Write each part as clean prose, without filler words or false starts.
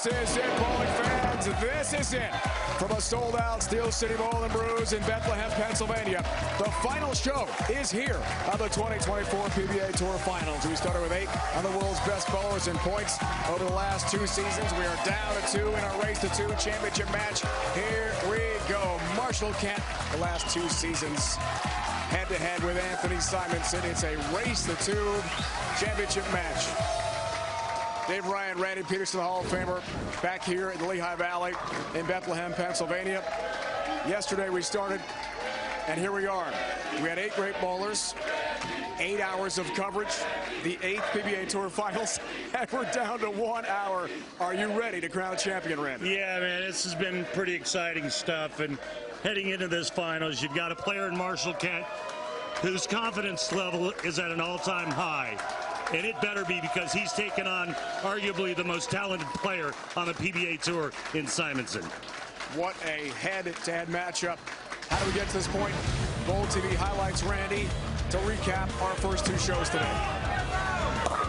This is it, bowling fans. This is it. From a sold-out Steel City Bowl and Brews in Bethlehem, Pennsylvania, the final show is here on the 2024 PBA Tour Finals. We started with 8 on the world's best bowlers in points over the last 2 seasons. We are down to 2 in our Race to 2 championship match. Here we go. Marshall Kent, the last 2 seasons, head-to-head with Anthony Simonson. It's a Race to 2 championship match. Dave Ryan, Randy Pedersen, the Hall of Famer, back here in the Lehigh Valley in Bethlehem, Pennsylvania. Yesterday we started, and here we are. We had 8 great bowlers, 8 hours of coverage, the 8th PBA Tour Finals, and we're down to 1 hour. Are you ready to crown champion, Randy? Yeah, man, this has been pretty exciting stuff. And heading into this finals, you've got a player in Marshall Kent whose confidence level is at an all-time high. And it better be, because he's taken on arguably the most talented player on the PBA Tour in Simonson. What a head-to-head matchup. How do we get to this point? Bowl TV highlights, Randy, to recap our first 2 shows today.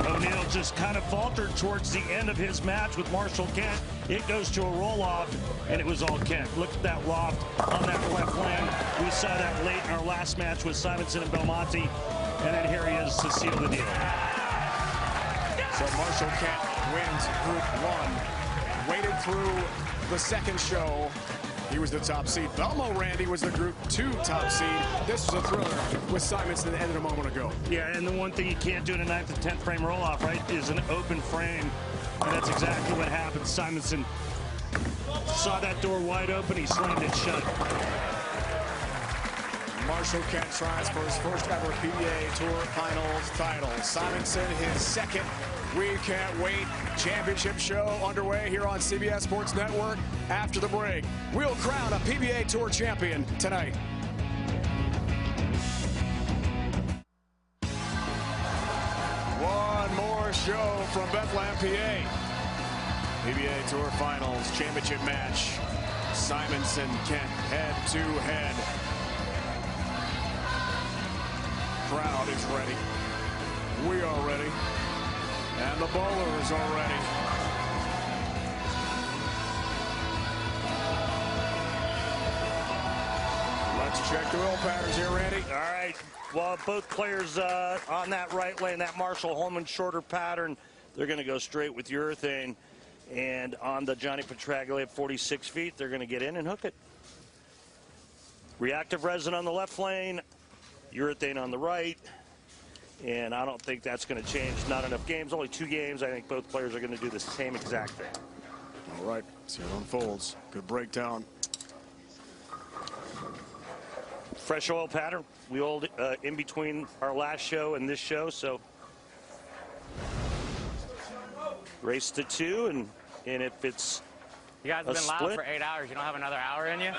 O'Neill just kind of faltered towards the end of his match with Marshall Kent. It goes to a roll-off, and it was all Kent. Look at that loft on that left lane. We saw that late in our last match with Simonson and Belmonte, and then here he is to seal the deal. So Marshall Kent wins Group 1. Waited through the second show. He was the top seed. Belmo Randy was the Group 2 top seed. This was a thriller with Simonson that ended a moment ago. Yeah, and the one thing you can't do in a 9th and 10th frame roll-off, right, is an open frame. And that's exactly what happened. Simonson saw that door wide open. He slammed it shut. Marshall Kent tries for his first ever PBA Tour Finals title. Simonson, his second. We can't wait. Championship show underway here on CBS Sports Network. After the break, we'll crown a PBA Tour champion tonight. One more show from Bethlehem, PA. PBA Tour Finals championship match. Simonson, Kent, head-to-head. Crowd is ready. We are ready. And the bowlers are ready. Let's check the oil patterns here, Randy. All right. Well, both players on that right lane, that Marshall Holman shorter pattern, they're going to go straight with urethane. And on the Johnny Petraglia at 46 feet, they're going to get in and hook it. Reactive resin on the left lane, urethane on the right. And I don't think that's going to change. Not enough games, only 2 games. I think both players are going to do the same exact thing. All right, see how it unfolds. Good breakdown. Fresh oil pattern. We oiled in between our last show and this show, so race to 2, and if it's you guys have been loud for 8 hours. You don't have another hour in you?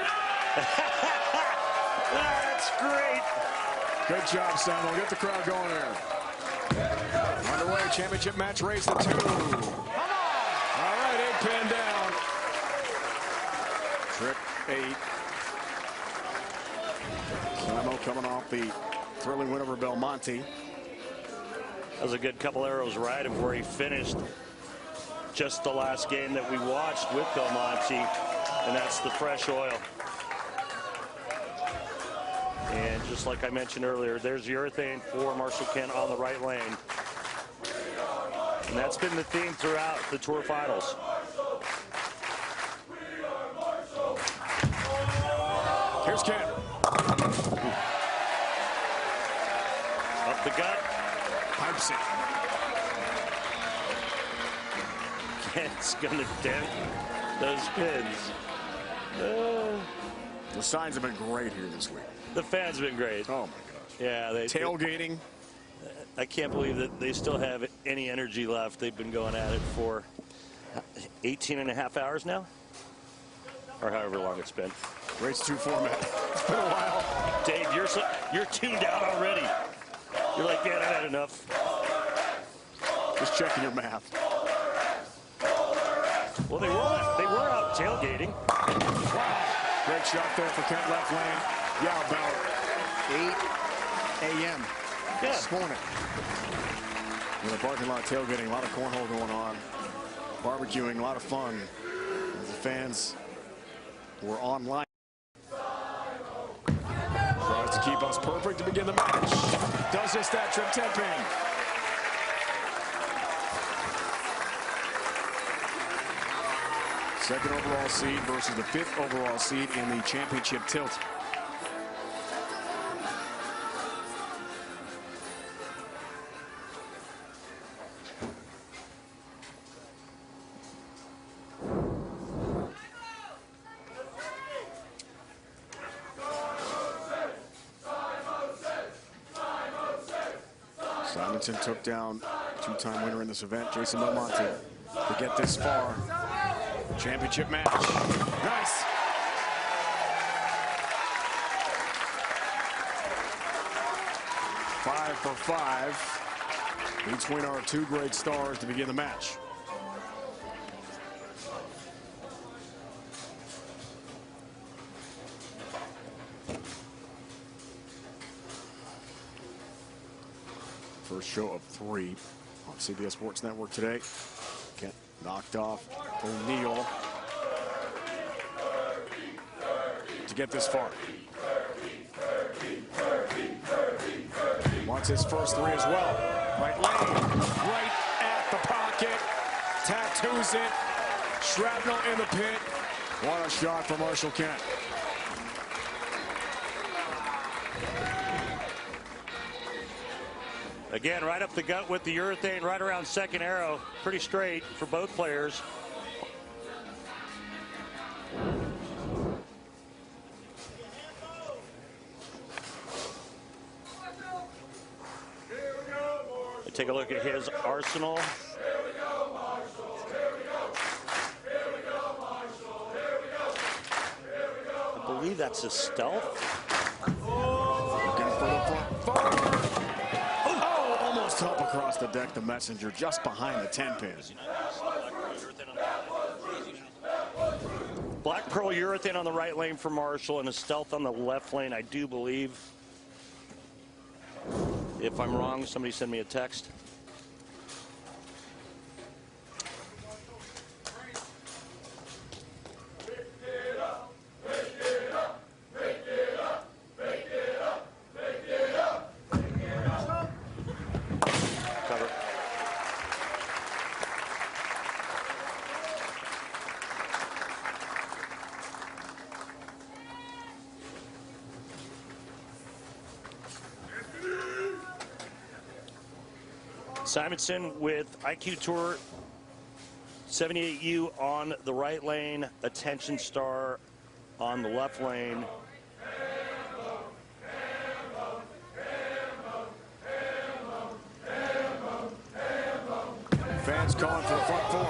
That's great. Good job, Samuel. Get the crowd going there. Underway, championship match, race to 2. Come on! All right, 8 pin down. Trip 8. Samuel coming off the thrilling win over Belmonte. That was a good couple arrows right of where he finished just the last game that we watched with Belmonte, and that's the fresh oil. And just like I mentioned earlier, there's urethane for Marshall Kent on the right lane. And that's been the theme throughout the Tour Finals. Here's Kent. Up the gut. Pipes it. Kent's going to dent those pins. The signs have been great here this week. The fans have been great. Oh, my gosh. Yeah. Tailgating. I can't believe that they still have any energy left. They've been going at it for 18 and a half hours now, or however long it's been. Race 2 format. It's been a while. Dave, you're tuned out already. You're like, yeah, I've had enough. Just checking your math. Well, they were out tailgating. Wow. Great shot there for Kent left lane. Yeah, about 8 a.m. this morning. In the parking lot tailgating, a lot of cornhole going on. barbecuing, a lot of fun. The fans were online. Tries to keep us perfect to begin the match. Does this that trip 10-pin. Second overall seed versus the 5th overall seed in the championship tilt. Simonson took down two-time winner in this event, Jason Belmonte, to get this far. Championship match. Nice. Five for five between our two great stars to begin the match. First show of 3 on CBS Sports Network today. Get knocked off O'Neal to get this far. Wants his first 3 as well. Right lane, right at the pocket. Tattoos it. Shrapnel in the pit. What a shot from Marshall Kent. Again, right up the gut with the urethane, right around second arrow. Pretty straight for both players. Take a look at his arsenal. I believe that's his stealth. Looking for the front. Almost up across the deck, the messenger just behind the 10-pin. Black pearl urethane on the right lane for Marshall and a stealth on the left lane, I do believe. If I'm wrong, somebody send me a text. Simonson with IQ Tour 78U on the right lane, Attention Star on the left lane. Fans calling for the front 4.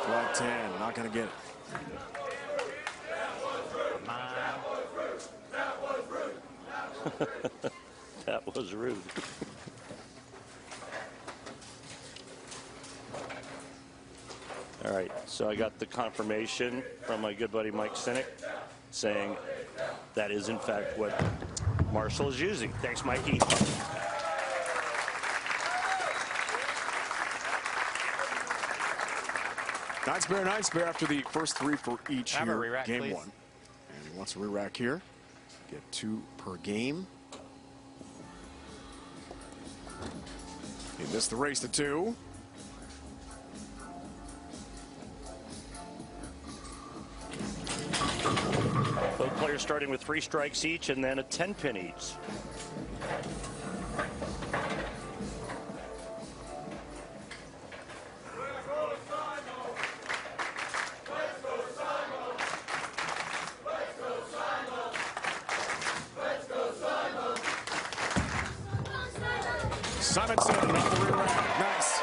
Flat 10, not going to get it. That was rude. All right, so I got the confirmation from my good buddy Mike Sinek saying that is in fact what Marshall is using. Thanks, Mikey. Nice bear after the first 3 for each here, game please. 1. And he wants a re-rack here. Get 2 per game. He missed the race to 2. Both players starting with 3 strikes each and then a 10-pin each. Simonson on the re-rack. Nice.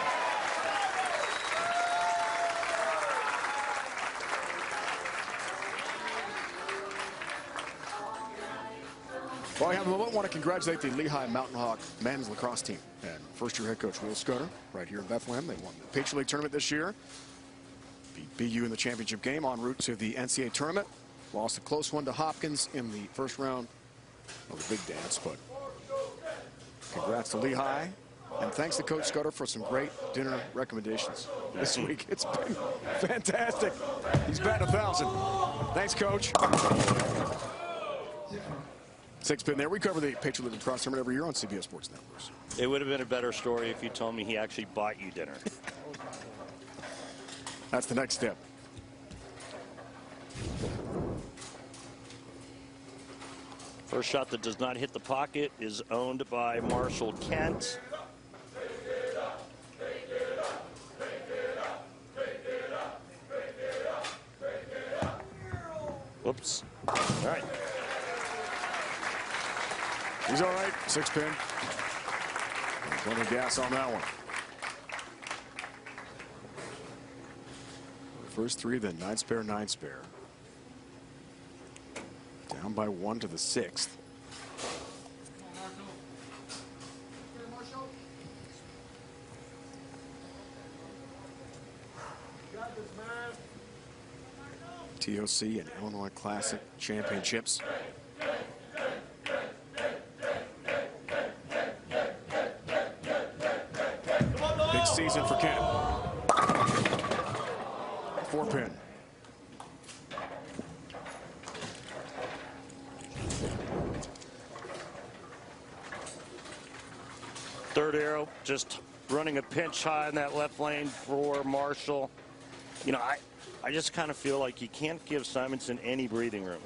Well, I want to congratulate the Lehigh Mountain Hawk men's lacrosse team and first-year head coach Will Scudder right here in Bethlehem. They won the Patriot League tournament this year. Beat BU in the championship game en route to the NCAA tournament. Lost a close one to Hopkins in the first round of the big dance, but congrats to Lehigh. And thanks to Coach Scudder for some great dinner recommendations this week. It's been fantastic. He's batting 1,000. Thanks, Coach. 6-pin there. We cover the Patriot Lacrosse tournament every year on CBS Sports Networks. It would have been a better story if you told me he actually bought you dinner. That's the next step. First shot that does not hit the pocket is owned by Marshall Kent. Whoops. All right. He's all right. 6-pin. Plenty of gas on that one. First three, then 9-spare, 9-spare. Down by 1 to the 6th. TOC and Illinois Classic Championships. Big season for Kent. 4-pin. Third arrow, just running a pinch high in that left lane for Marshall. You know, I just kind of feel like you can't give Simonson any breathing room.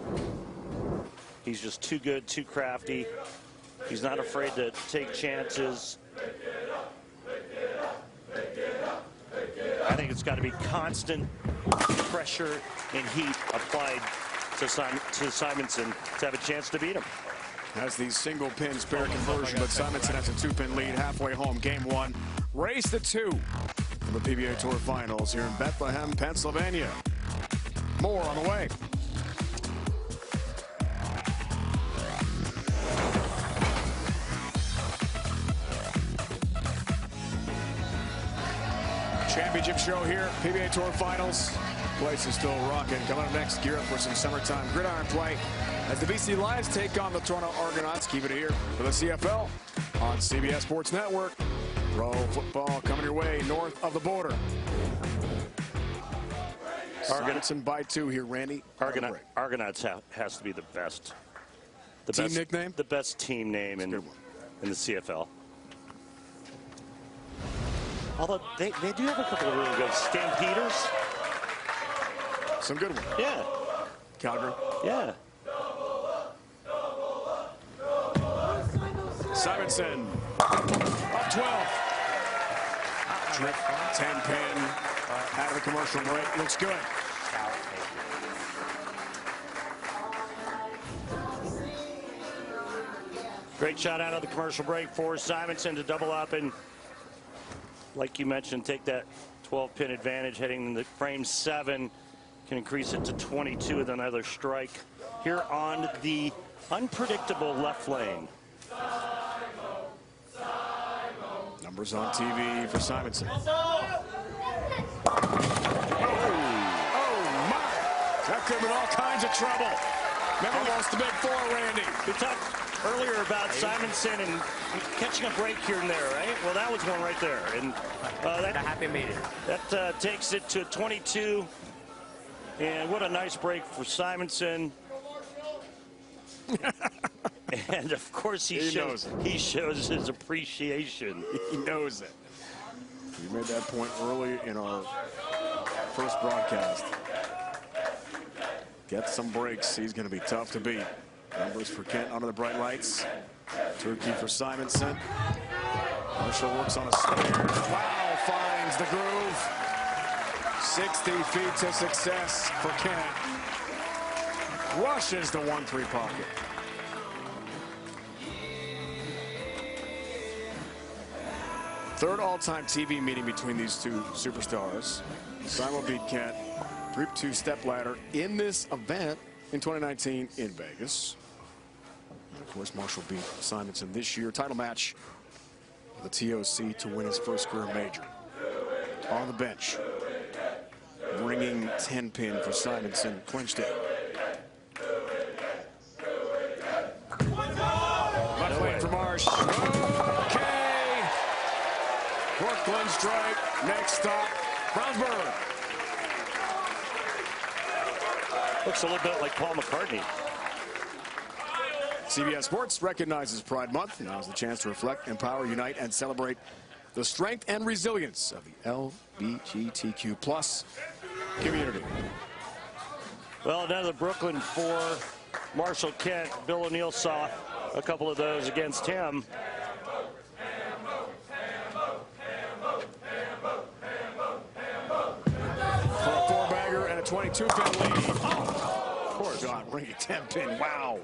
He's just too good, too crafty. He's not afraid to take chances. I think it's got to be constant pressure and heat applied to Simonson to have a chance to beat him. Has the single pin spare conversion, but Simonson has a 2-pin lead halfway home. Game 1. Race to 2 for the PBA Tour Finals here in Bethlehem, Pennsylvania. More on the way. Championship show here, PBA Tour Finals. Place is still rocking. Coming up next, gear up for some summertime gridiron play as the BC Lions take on the Toronto Argonauts. Keep it here for the CFL on CBS Sports Network. Pro football coming your way north of the border. Simonson by 2 here, Randy. Argonauts has to be the best. Team nickname? The best team name in the CFL. Although they do have a couple of really good Stampeders. Some good ones. Yeah. Calgary. Yeah. Simonson up 12. Trip 10-pin out of the commercial break. Looks good. Great shot out of the commercial break for Simonson to double up and, like you mentioned, take that 12-pin advantage heading into frame 7. Can increase it to 22 with another strike here on the unpredictable left lane. Numbers on TV for Simonson. Oh, my! That could have been all kinds of trouble. Remember, lost the big 4, Randy. We talked earlier about Simonson and catching a break here and there, right? Well, that was one right there. And that happy meeting. That takes it to 22. And what a nice break for Simonson. And of course he shows his appreciation. He knows it. We made that point early in our first broadcast. Get some breaks. He's going to be tough to beat. Numbers for Kent under the bright lights. Turkey for Simonson. Marshall works on a snare. Wow, finds the groove. 60 feet to success for Kent. Rushes the 1-3 pocket. Third all-time TV meeting between these two superstars. Simon beat Kent 3-2 step ladder in this event in 2019 in Vegas. And of course, Marshall beat Simonson this year. Title match with the TOC to win his first career major. On the bench, bringing 10-pin for Simonson, clinched it. Left lane for Marsh. Okay. Brooklyn strike. Next stop, Brownsburg. Looks a little bit like Paul McCartney. CBS Sports recognizes Pride Month. Now is the chance to reflect, empower, unite, and celebrate the strength and resilience of the LGBTQ plus community. Well, another Brooklyn for Marshall Kent. Bill O'Neill saw a couple of those against him. For a four-bagger and a 22-pin lead. Oh, poor John Ring, 10-pin. Wow.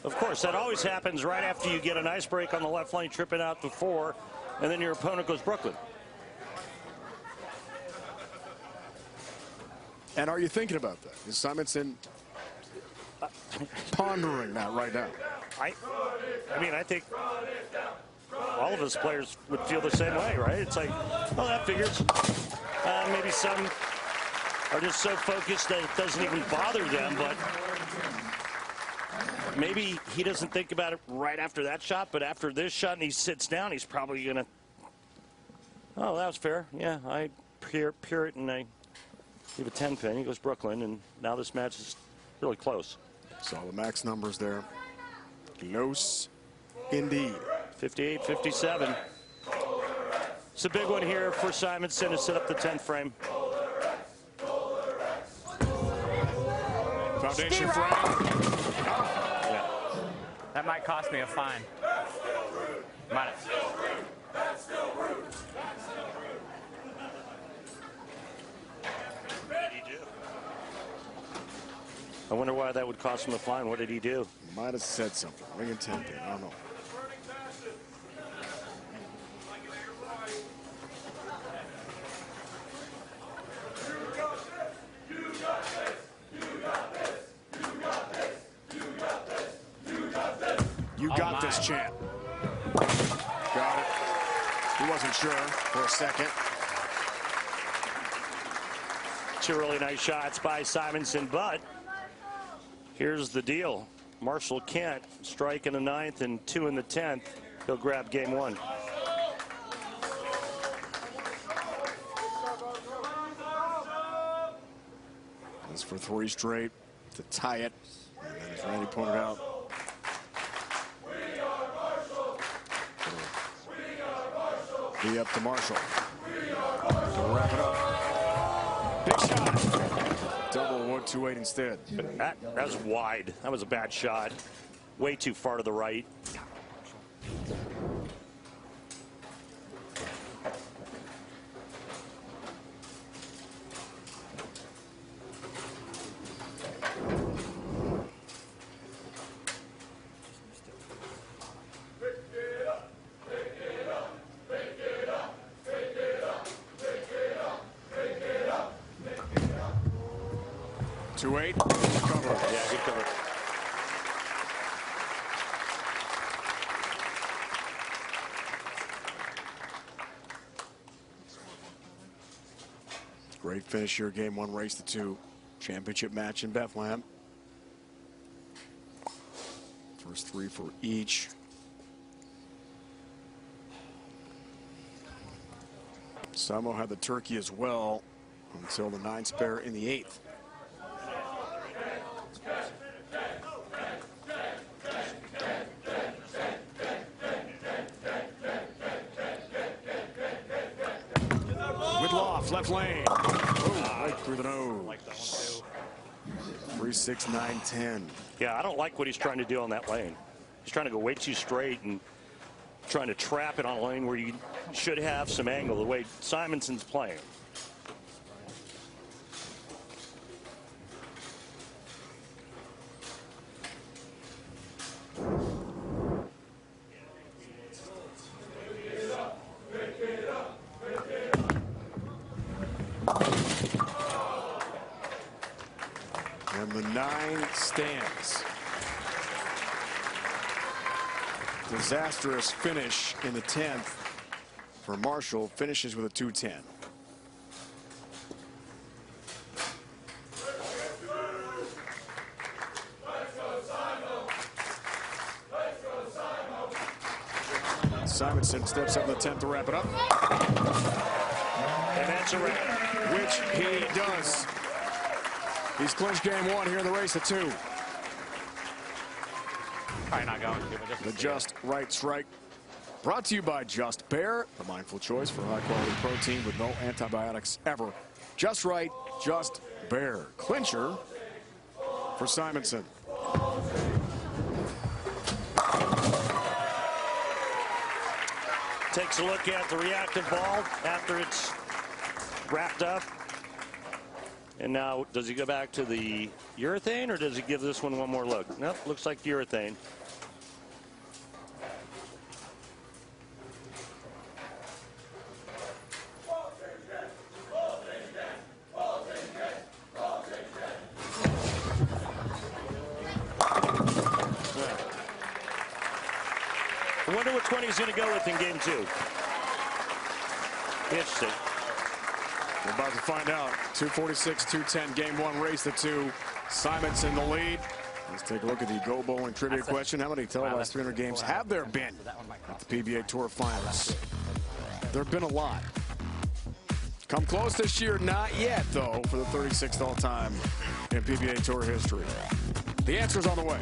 Of course, that always happens right after you get an ice break on the left lane, tripping out the 4, and then your opponent goes Brooklyn. And are you thinking about that? Is Simonson pondering that right now? I mean, I think all of us players would feel the same way, right? It's like, oh, that figures. Maybe some are just so focused that it doesn't even bother them, but maybe he doesn't think about it right after that shot, but after this shot and he sits down, he's probably going to, oh, that was fair. Yeah, I peer it and I give a 10-pin. He goes Brooklyn, and now this match is really close. Saw the max numbers there. Close indeed. 58-57. It's a big one here for Simonson to set up the 10th frame. Foundation frame. Oh. Yeah. That might cost me a fine. Might. I wonder why that would cost him a fine. What did he do? Might have said something. Ring and 10-pin. I don't know. You got this, champ. Got it. He wasn't sure for a second. Two really nice shots by Simonson, but here's the deal. Marshall Kent strike in the 9th and 2 in the 10th. He'll grab game 1. That's for 3 straight to tie it. And then as Randy pointed out, be up to Marshall to wrap it up. Big shot. Double 1-2-8 instead. That was wide. That was a bad shot. Way too far to the right. Cover. Yeah, good cover. Great finish here, game 1, race to 2. Championship match in Bethlehem. First 3 for each. Samo had the turkey as well until the 9 spare in the 8th. Left lane. Oh, right through the nose. I like that one too. 3-6, 9-10. Yeah, I don't like what he's trying to do on that lane. He's trying to go way too straight and trying to trap it on a lane where you should have some angle the way Simonson's playing. And the 9 stands. Disastrous finish in the 10th for Marshall. Finishes with a 2-10. Simonson steps up in the 10th to wrap it up. And that's a wrap. Which he does. He's clinched game one here in the race to 2. Probably not going to, but just The Just Right strike. Brought to you by Just Bear, the mindful choice for high-quality protein with no antibiotics ever. Just Right, Just Bear. Clincher for Simonson. Takes a look at the reactive ball after it's wrapped up. And now, does he go back to the urethane, or does he give this one more look? Nope, looks like urethane. I wonder which one he's going to go with in game 2. Interesting. We're about to find out. 2:46-2:10, game 1, race to 2. Simonson the lead. Let's take a look at the Go Bowling trivia question. How many televised 300 games have there been at the PBA Tour Finals? There have been a lot. Come close this year, not yet, though, for the 36th all-time in PBA Tour history. The answer's on the way.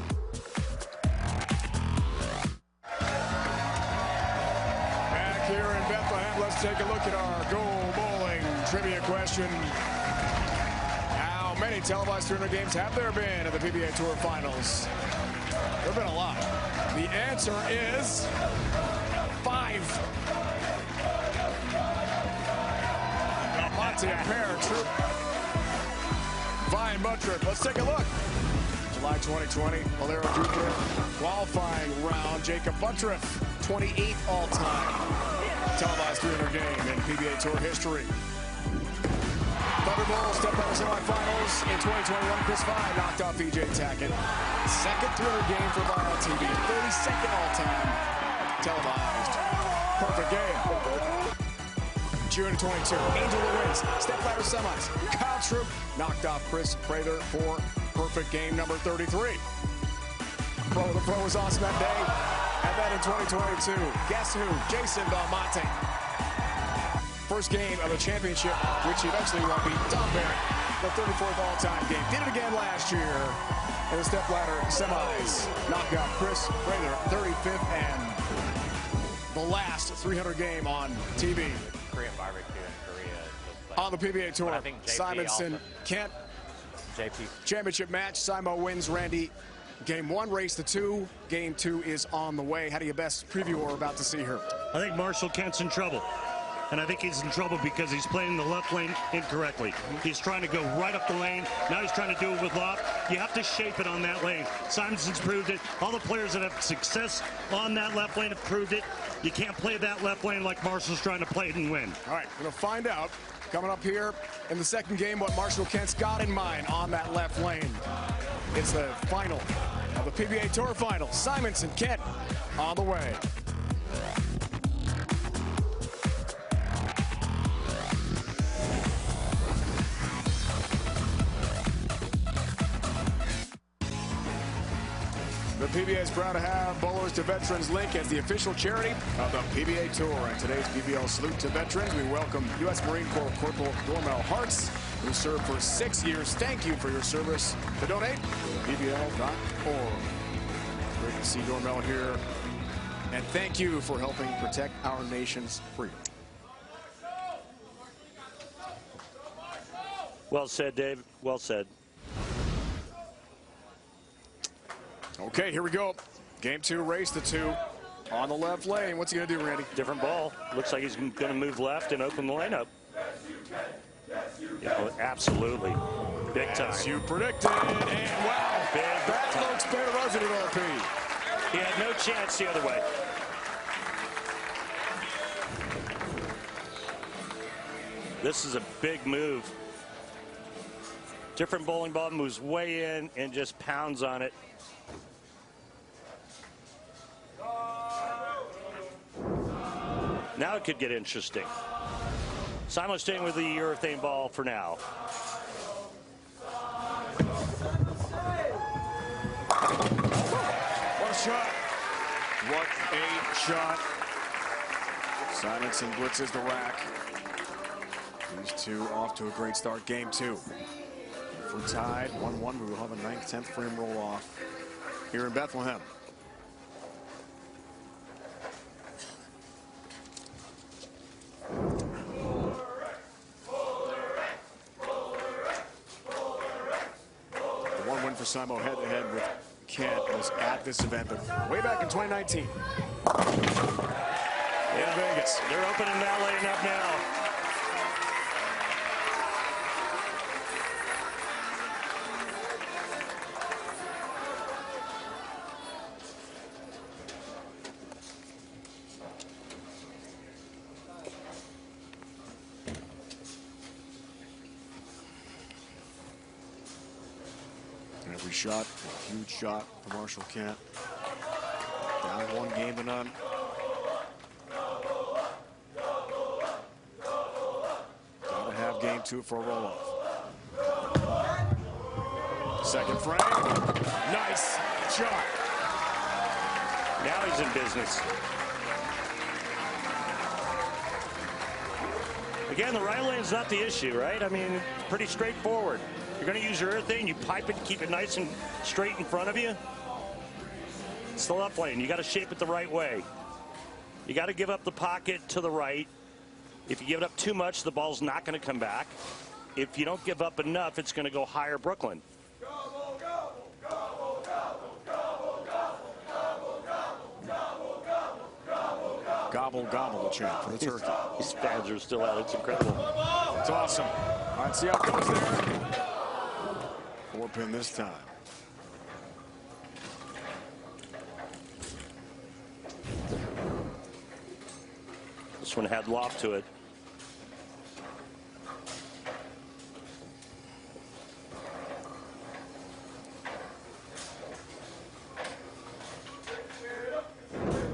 Back here in Bethlehem, let's take a look at our Go Bowling trivia question. How many televised 300 games have there been at the PBA Tour Finals? There have been a lot. The answer is 5. Monty, a pair, true. Vine Buttrick. Let's take a look. July 2020, Valero Jupiter qualifying round. Jacob Buttrick, 28th all-time televised 300 game in PBA Tour history. Thunder Bowl step out of semifinals in 2021. Chris Vine knocked off EJ Tackett. Second 300 game for Vine on TV. 32nd all-time televised. Perfect game. June 22. Angel wins. Step ladder semis. Kyle Troop knocked off Chris Prather for perfect game number 33. The pro was awesome that day. And then in 2022, guess who? Jason Belmonte. First game of the championship, which he eventually won, beat Don Barrett, the 34th all-time game. Did it again last year in the step ladder semis. Knocked out Chris Prather, 35th, and the last 300 game on TV. Korean barbecue in Korea. On the PBA Tour, Simonson, also. Kent. JP. Championship match. Simo wins. Randy, game 1, race to 2. Game 2 is on the way. How do you best preview what we're about to see here? I think Marshall Kent's in trouble. And I think he's in trouble because he's playing the left lane incorrectly. He's trying to go right up the lane. Now he's trying to do it with loft. You have to shape it on that lane. Simonson's proved it. All the players that have success on that left lane have proved it. You can't play that left lane like Marshall's trying to play it and win. All right, we're going to find out coming up here in the second game what Marshall Kent's got in mind on that left lane. It's the final of the PBA Tour Finals. Simonson, Kent on the way. The PBA is proud to have Bowlers to Veterans Link as the official charity of the PBA Tour. And today's PBL Salute to Veterans, we welcome U.S. Marine Corps Corporal Dormel Hartz, who served for 6 years. Thank you for your service. To donate, PBL.org. Great to see Dormel here. And thank you for helping protect our nation's freedom. Well said, Dave. Well said. Okay, here we go. Game 2, race to 2. On the left lane. What's he going to do, Randy? Different ball. Looks like he's going to move left and open the lane up. Yeah, absolutely. Big time. As you predicted. And wow, that looks better at RP. He had no chance the other way. This is a big move. Different bowling ball, moves way in and just pounds on it. Now it could get interesting. Simo staying with the urethane ball for now. What a shot. What a shot. Simonson blitzes the rack. These two off to a great start. Game 2. If we're tied 1-1, we will have a 9th, 10th frame roll off here in Bethlehem. The one win for Simo head-to-head with Kent was at this event, but way back in 2019. In Vegas. They're opening that lane up now. Every shot, a huge shot for Marshall Kent. Down 1-0. Gotta have game 2 for a roll-off. Second frame. Nice shot. Now he's in business. Again, the right lane's not the issue, right? I mean, it's pretty straightforward. You're going to use your urethane, you pipe it, keep it nice and straight in front of you. It's the left lane. You got to shape it the right way. You got to give up the pocket to the right. If you give it up too much, the ball's not going to come back. If you don't give up enough, it's going to go higher Brooklyn. Gobble, gobble, the chant for the turkey. These fans are still out. It's incredible. It's awesome. All right, see how it goes there. 4-pin this time. This one had loft to it.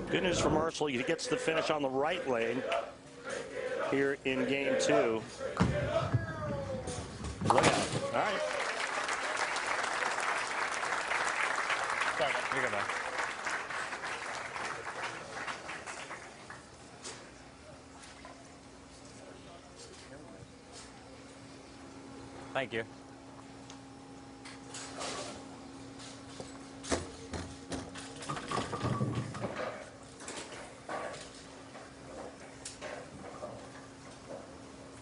Good news for Marshall. He gets the finish on the right lane here in game 2. Look out. All right. Sorry, you go back. Thank you.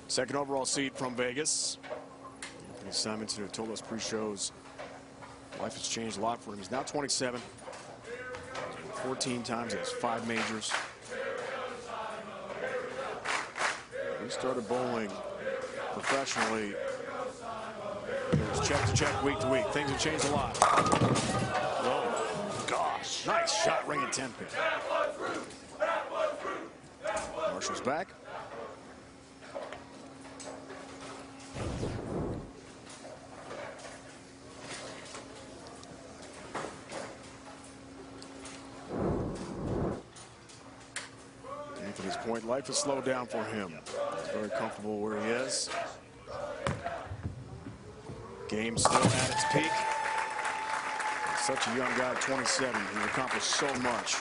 Second overall seed from Vegas. Anthony Simonson, who told us pre-shows life has changed a lot for him. He's now 27. 14 times, he has 5 majors. He started bowling professionally. It was check to check, week to week. Things have changed a lot. Oh, gosh. Nice shot, ring at 10 pin. Marshall's back. Anthony's point, life has slowed down for him. He's very comfortable where he is. Game still at its peak. Such a young guy, 27. He's accomplished so much.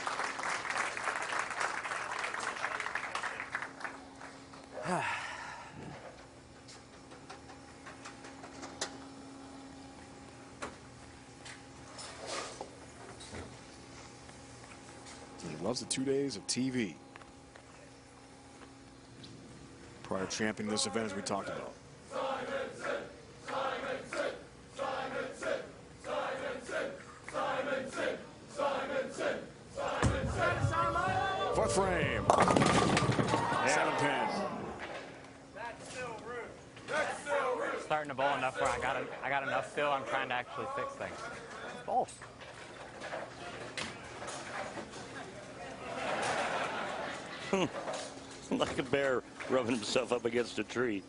He loves the 2 days of TV. Prior championing this event, as we talked about. Fourth frame. 7-pin. Starting to bowl enough where I got enough feel. I'm trying to actually fix things. Both. Like a bear rubbing himself up against a tree.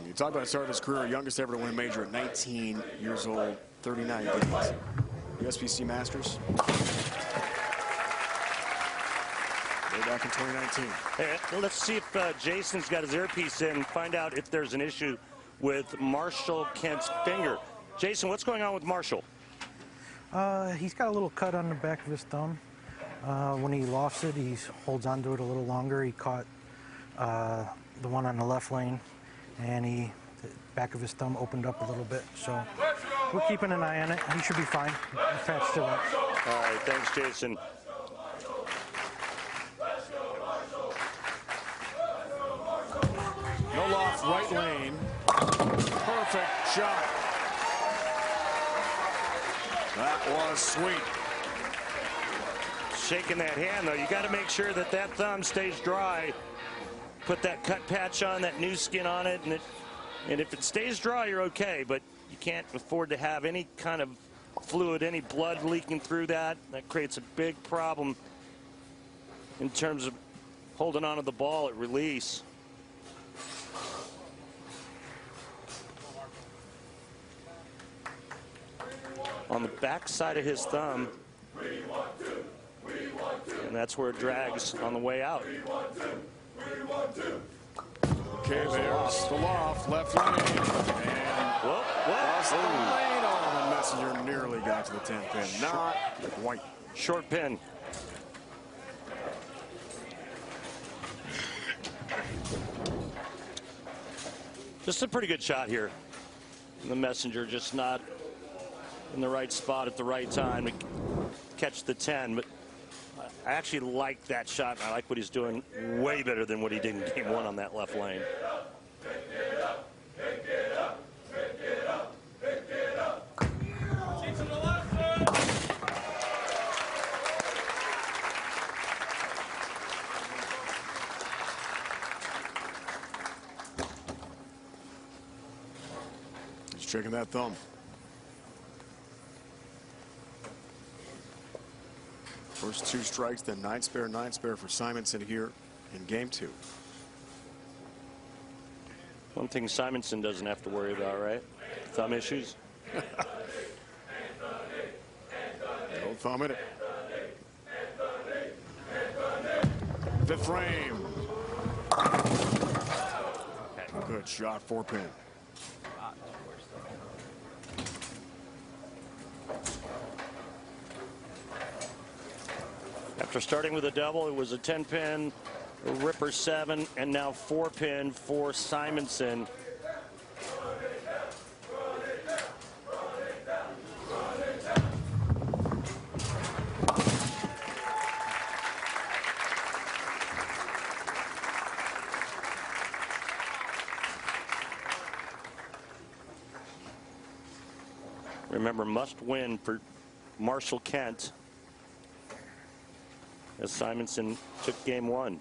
You talk about starting his career, youngest ever to win a major at 19 years old, 39 games. USBC Masters. Way back in 2019. Hey, let's see if Jason's got his earpiece in and find out if there's an issue with Marshall Kent's finger. Jason, what's going on with Marshall? He's got a little cut on the back of his thumb. When he lofts it, he holds onto it a little longer. He caught the one on the left lane, and the back of his thumb opened up a little bit. So we're keeping an eye on it. He should be fine. Attached to it. All right, thanks, Jason. No loft, right lane. Perfect shot. That was sweet. Shaking that hand, though. You got to make sure that that thumb stays dry. Put that cut patch on, that new skin on it, and if it stays dry, you're okay. But you can't afford to have any kind of fluid, any blood leaking through that. That creates a big problem in terms of holding onto the ball at release. On the back side of his thumb, and that's where it drags on the way out. Okay, there's the loft, left lane. And lost the lane. Oh, the Messenger nearly got to the 10th pin. Not quite. Short pin. Just a pretty good shot here. The Messenger just not in the right spot at the right time to catch the 10, but I actually like that shot, and I like what he's doing way better than what he did in game one on that left lane. He's checking that thumb. First two strikes, then nine spare for Simonson here in game two. One thing Simonson doesn't have to worry about, right? Thumb issues. No thumb in it. Fifth frame. Good shot, 4-pin. After starting with a double, it was a 10-pin, a ripper 7, and now 4-pin for Simonson. Remember, must win for Marshall Kent, as Simonson took game one.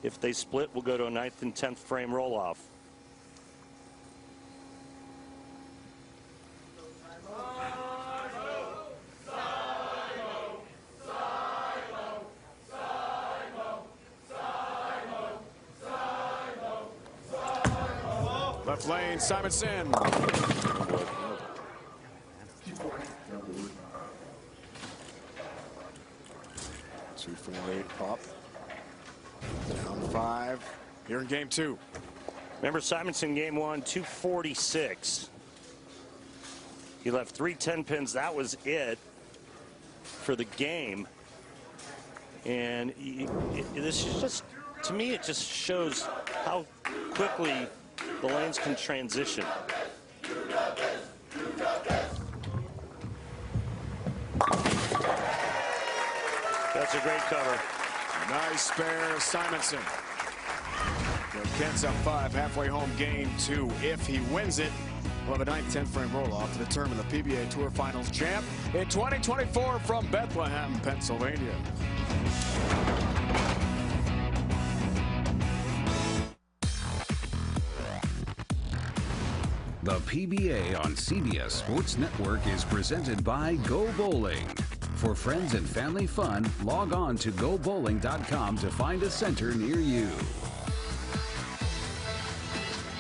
If they split, we'll go to a 9th and 10th frame roll-off. Left lane, Simonson. 2-4-8 up. Down 5 here in game two. Remember, Simonson game one, 246. He left 3 10-pins. That was it for the game. And this is just, to me, it just shows how quickly the lanes can transition. That's a great cover. Nice spare, Simonson. Kent's up 5, halfway home game two. If he wins it, we'll have a 9th, 10th frame roll-off to determine the PBA Tour Finals champ in 2024 from Bethlehem, Pennsylvania. The PBA on CBS Sports Network is presented by Go Bowling. For friends and family fun, log on to gobowling.com to find a center near you.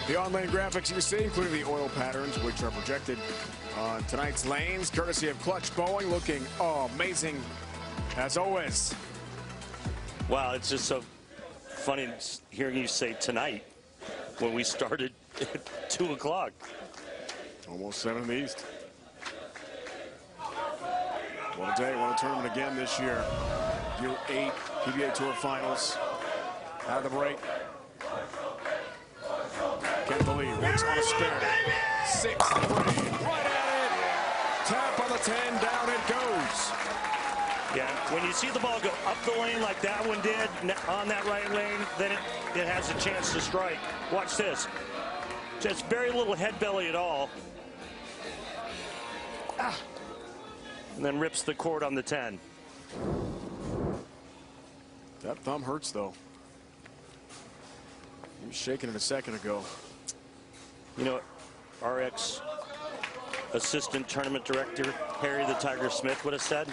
The on-lane graphics you see, including the oil patterns, which are projected on tonight's lanes, courtesy of Clutch Bowling, looking amazing as always. Wow, it's just so funny hearing you say tonight when we started at 2 o'clock. Almost 7 in the East. What a day, what a tournament again this year. Year 8 PBA Tour Finals. Out of the break. Get the lead, works on a spare. 6-3, right at it. Tap on the 10, down it goes. Yeah, when you see the ball go up the lane like that one did on that right lane, then it has a chance to strike. Watch this. Just very little head belly at all. And then rips the cord on the 10. That thumb hurts, though. He was shaking it a second ago. You know, RX assistant tournament director Harry the Tiger Smith would have said,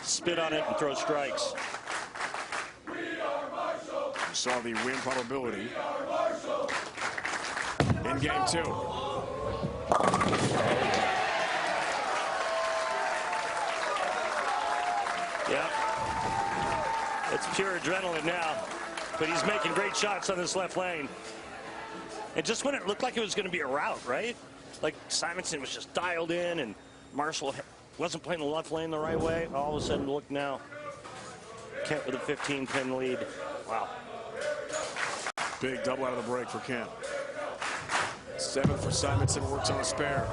spit on it and throw strikes. You saw the win probability in game 2. Yeah, it's pure adrenaline now, but he's making great shots on this left lane. And just when it looked like it was going to be a rout, right? Like Simonson was just dialed in and Marshall wasn't playing the left lane the right way. All of a sudden, look now. Kent with a 15-pin lead. Wow. Big double out of the break for Kent. 7 for Simonson, works on a spare.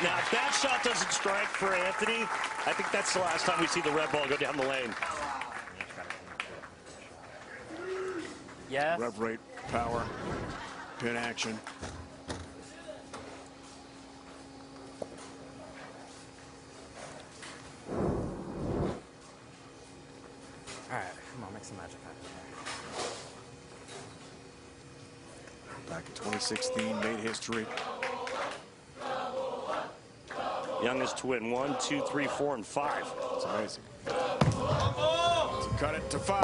Now, if that shot doesn't strike for Anthony, I think that's the last time we see the red ball go down the lane. Yeah. Rev rate, power, pin action. All right, come on, make some magic happen. Back in 2016, made history. Youngest to win 1, 2, 3, 4, and 5. It's amazing. To cut it to 5.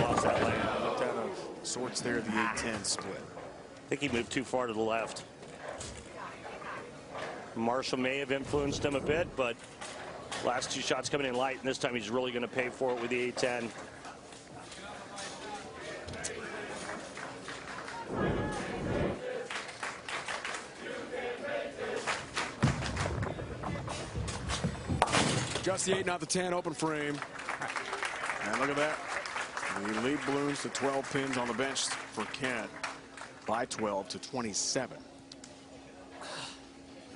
Lost that lane. Looked out of sorts there, the 8-10 split. I think he moved too far to the left. Marshall may have influenced him a bit, but last 2 shots coming in light, and this time he's really going to pay for it with the 8-10. Just the 8, not the 10, open frame. And look at that. The lead balloons to 12 pins on the bench for Kent by 12 to 27.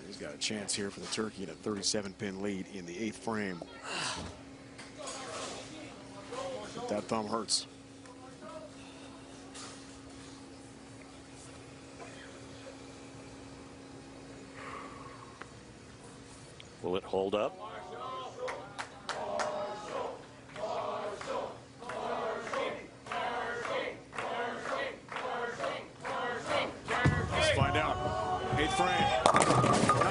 He's got a chance here for the Turkey at a 37-pin lead in the 8th frame. But that thumb hurts. Will it hold up? Let's find out. 8th frame.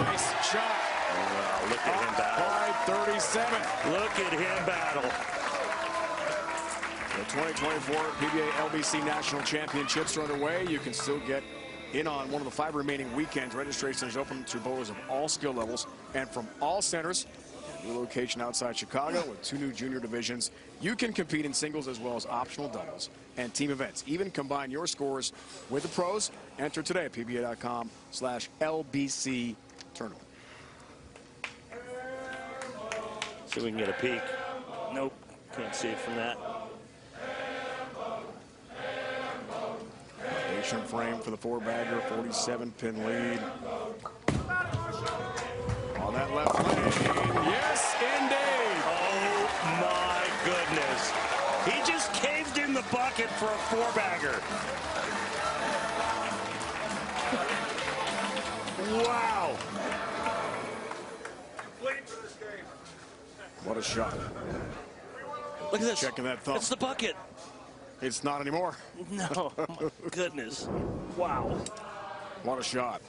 Nice shot. Wow, look at him battle. By 37. Look at him battle. The 2024 PBA LBC National Championships are underway. You can still get in on one of the 5 remaining weekends. Registration is open to bowlers of all skill levels and from all centers. A new location outside Chicago with 2 new junior divisions. You can compete in singles as well as optional doubles and team events. Even combine your scores with the pros. Enter today at pba.com/LBC tournament. See if we can get a peek. Nope, can't see it from that. Nation frame for the 4-bagger, 47-pin lead. On that left lane, yes, indeed. Oh my goodness. He just caved in the bucket for a 4-bagger. Wow. What a shot. Look at this. Checking that thumb. It's the bucket. It's not anymore. No, my goodness. Wow. What a shot.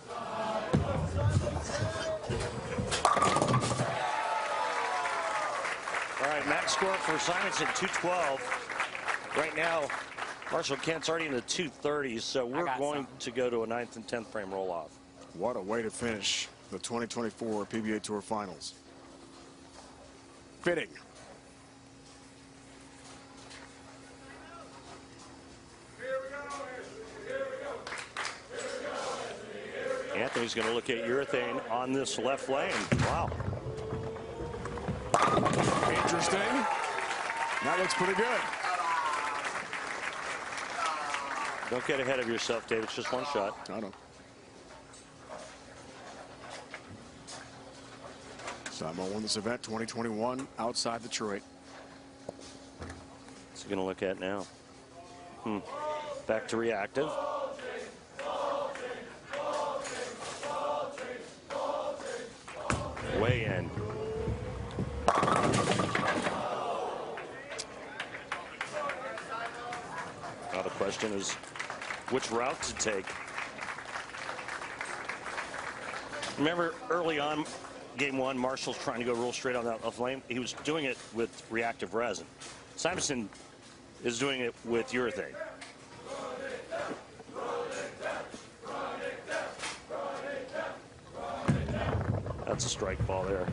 All right, max score for Simonson, 212. Right now, Marshall Kent's already in the 230s, so we're going to go to a 9th and 10th frame roll-off. What a way to finish the 2024 PBA Tour Finals. Fitting. he's going to look at urethane on this left lane. Wow. Interesting. That looks pretty good. Don't get ahead of yourself, Dave. It's just one shot. I know. Simon won this event 2021 outside Detroit. What's he going to look at now? Back to reactive. Way in. Now the question is which route to take. Remember early on, game one, Marshall's trying to go real straight on that left lane. He was doing it with reactive resin. Simonson is doing it with urethane. That's a strike ball there.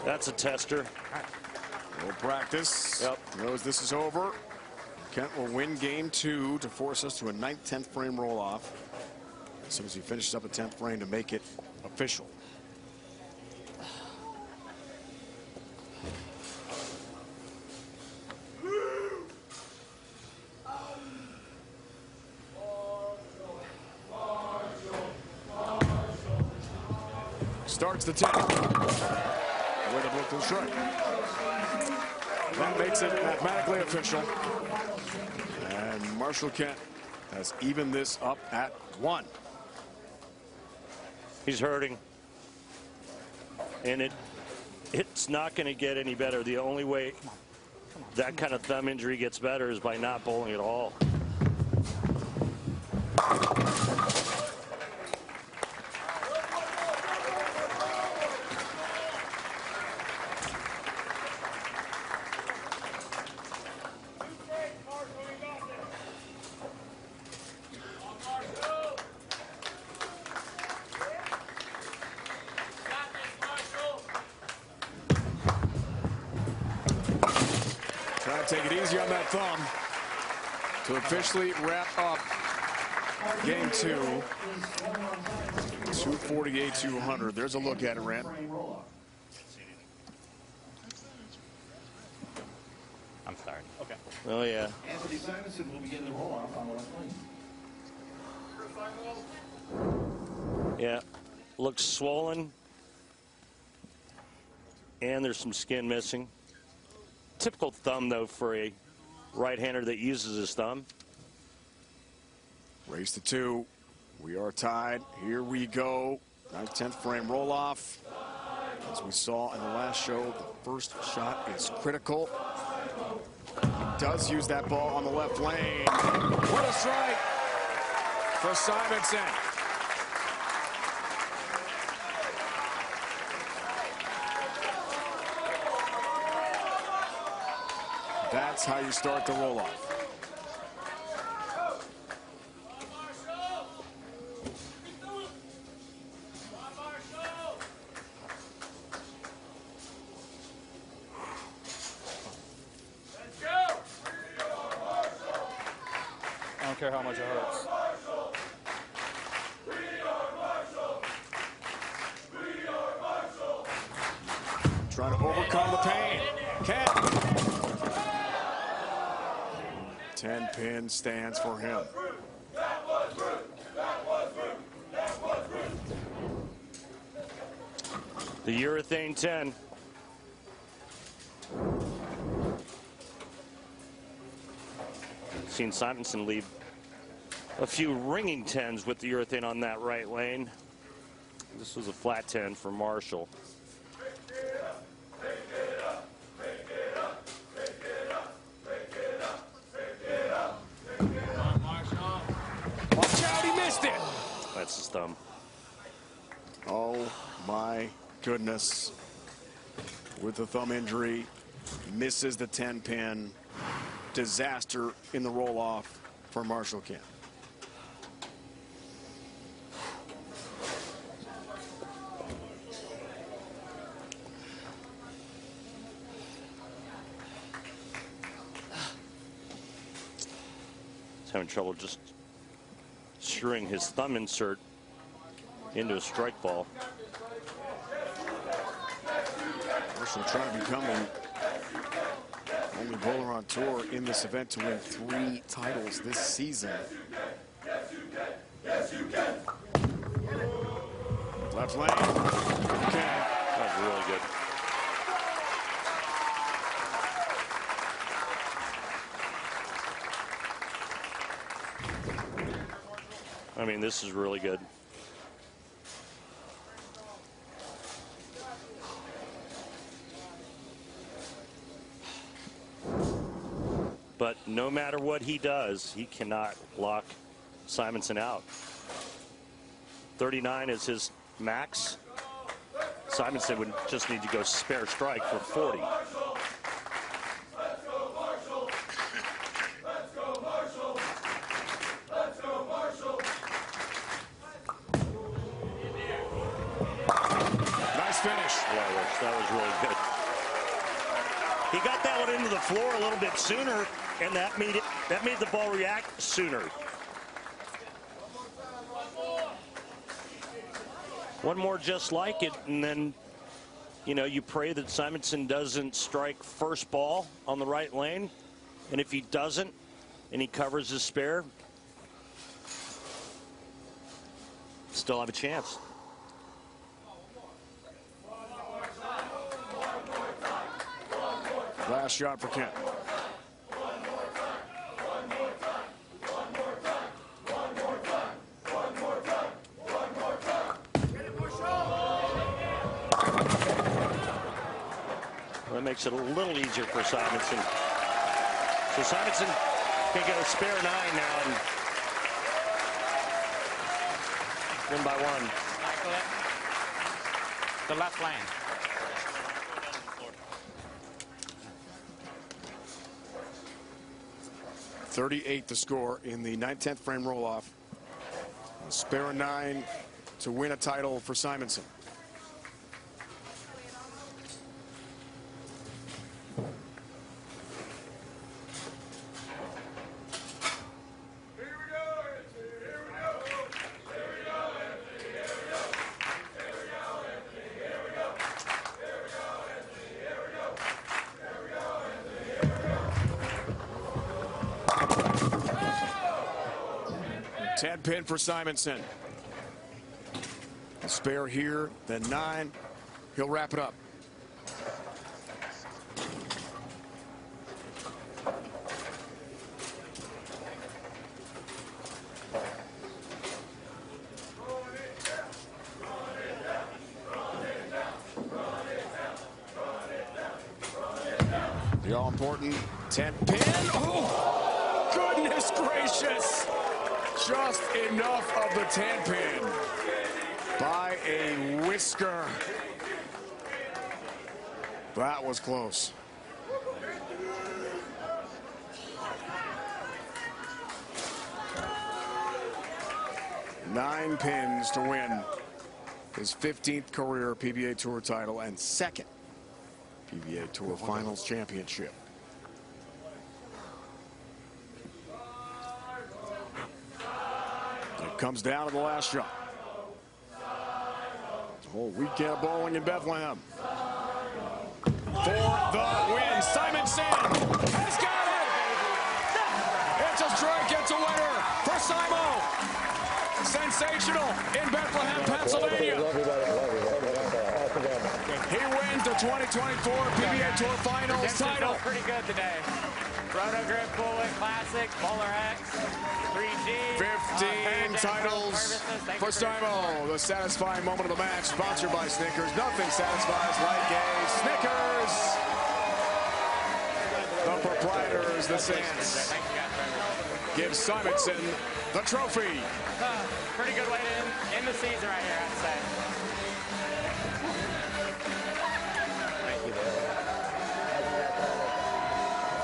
That's a tester. We'll practice. Yep. Knows this is over. Kent will win game 2 to force us to a 9th, 10th frame roll off. As soon as he finishes up a 10th frame to make it official. Starts the 10th with a Brooklyn strike. That makes it mathematically official. And Marshall Kent has evened this up at 1. He's hurting. And it's not going to get any better. The only way that kind of thumb injury gets better is by not bowling at all. Trying to take it easy on that thumb to officially wrap up game 2. 248-200. There's a look at it, Rand. I'm sorry. Okay. Oh, yeah. Anthony Simonson will begin the roll-off on the left lane. Yeah. Looks swollen. And there's some skin missing. Typical thumb, though, for a right-hander that uses his thumb. Race to 2. We are tied. Here we go. 9th, 10th frame roll off. As we saw in the last show, the first shot is critical. He does use that ball on the left lane. What a strike for Simonson. That's how you start the roll off. I don't care how much it hurts. Trying to overcome the pain. Kent. 10 pin stands for him. The urethane 10. Seen Simonson leave a few ringing 10s with the urethane on that right lane. This was a flat 10 for Marshall. Watch out, he missed it. That's his thumb. Oh my goodness. With the thumb injury, misses the 10 pin. Disaster in the roll off for Marshall Kent. He's having trouble just securing his thumb insert into a strike ball. Pedersen trying to become the only bowler on tour in this event to win 3 titles this season. Left lane. Okay. That was really good. I mean, this is really good. But no matter what he does, he cannot lock Simonson out. 39 is his max. Simonson would just need to go spare strike for 40. Nice finish. Yeah, that was really good. He got that one into the floor a little bit sooner, and that made the ball react sooner. One more just like it, and then, you know, you pray that Simonson doesn't strike first ball on the right lane. And if he doesn't, and he covers his spare, still have a chance. Last shot for Kent. That makes it a little easier for Simonson. So Simonson can go spare 9 now and win by 1. Cycle it. The left lane. .38 the score in the 9/10 frame roll-off. Spare 9 to win a title for Simonson. Pin for Simonson. A spare here, then 9. He'll wrap it up. The all-important 10 pin. Oh, goodness gracious. Just enough of the 10 pin by a whisker. That was close. Nine pins to win his 15th career PBA Tour title and 2nd PBA Tour Finals championship. Comes down to the last shot. Whole weekend of bowling in Bethlehem. For the win, Simonson has got it. It's a strike, it's a winner for Simo. Sensational in Bethlehem, Pennsylvania. He wins the 2024 PBA Tour Finals title. Pretty good today. Roto Grip, Bullwick Classic, Bowler X, 3G. 15 titles for Simo. The satisfying moment of the match, sponsored by Snickers. Nothing satisfies like a Snickers. The proprietors, the Sands, give Simonson the trophy. Pretty good way to end the season right here, I'd say.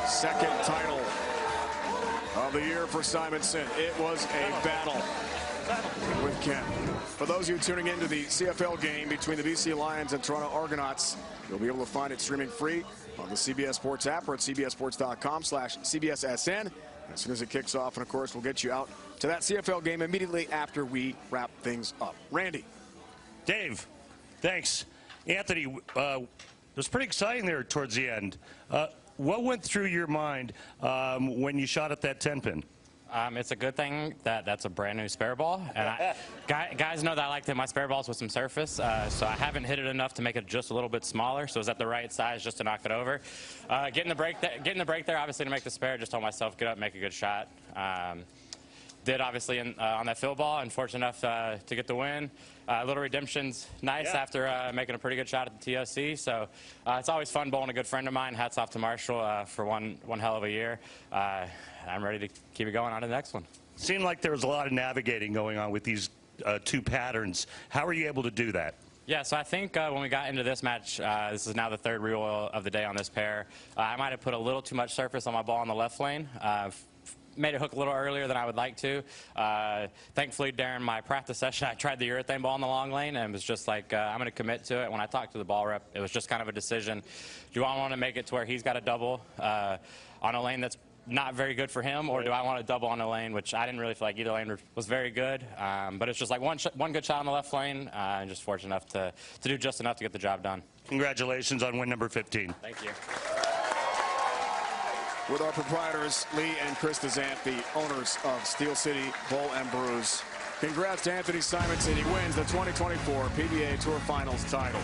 Second title of the year for Simonson. It was a battle with Kent. For those of you tuning into the CFL game between the BC Lions and Toronto Argonauts, you'll be able to find it streaming free on the CBS Sports app or at cbssports.com/CBSSN. As soon as it kicks off, and of course, we'll get you out to that CFL game immediately after we wrap things up. Randy. Dave, thanks. Anthony, it was pretty exciting there towards the end. What went through your mind when you shot at that 10-pin? It's a good thing that that's a brand new spare ball, and guys know that I like to hit my spare balls with some surface, so I haven't hit it enough to make it just a little bit smaller, so it's at the right size just to knock it over. Getting the break there, obviously to make the spare, just told myself get up, make a good shot. Did obviously on that field ball, and fortunate enough to get the win. A little redemption's nice after making a pretty good shot at the TOC. So it's always fun bowling a good friend of mine. Hats off to Marshall for one hell of a year. I'm ready to keep it going on to the next one. Seemed like there was a lot of navigating going on with these two patterns. How were you able to do that? Yeah, so I think when we got into this match, this is now the third reel of the day on this pair. I might have put a little too much surface on my ball in the left lane. Made it hook a little earlier than I would like to. Thankfully, during my practice session, I tried the urethane ball in the long lane and was just like, I'm going to commit to it. When I talked to the ball rep, it was just kind of a decision. Do I want to make it to where he's got a double on a lane that's not very good for him, or do I want to double on a lane, which I didn't really feel like either lane was very good. But it's just like one good shot on the left lane, and just fortunate enough to do just enough to get the job done. Congratulations on win number 15. Thank you. With our proprietors, Lee and Chris DeZant, the owners of Steel City Bowl and Brews. Congrats to Anthony Simonson. He wins the 2024 PBA Tour Finals title.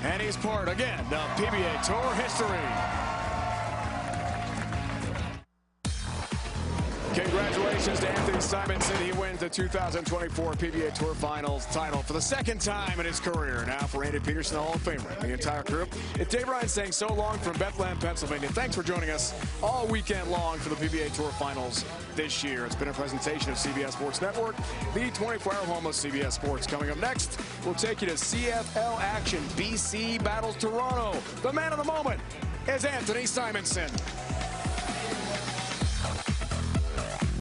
And he's part, again, of PBA Tour history. Congratulations to Anthony Simonson. He wins the 2024 PBA Tour Finals title for the second time in his career. Now for Andy Pedersen, the Hall of Famer, the entire group. It's Dave Ryan saying so long from Bethlehem, Pennsylvania. Thanks for joining us all weekend long for the PBA Tour Finals this year. It's been a presentation of CBS Sports Network, the 24-hour home of CBS Sports. Coming up next, we'll take you to CFL action. BC battles Toronto. The man of the moment is Anthony Simonson.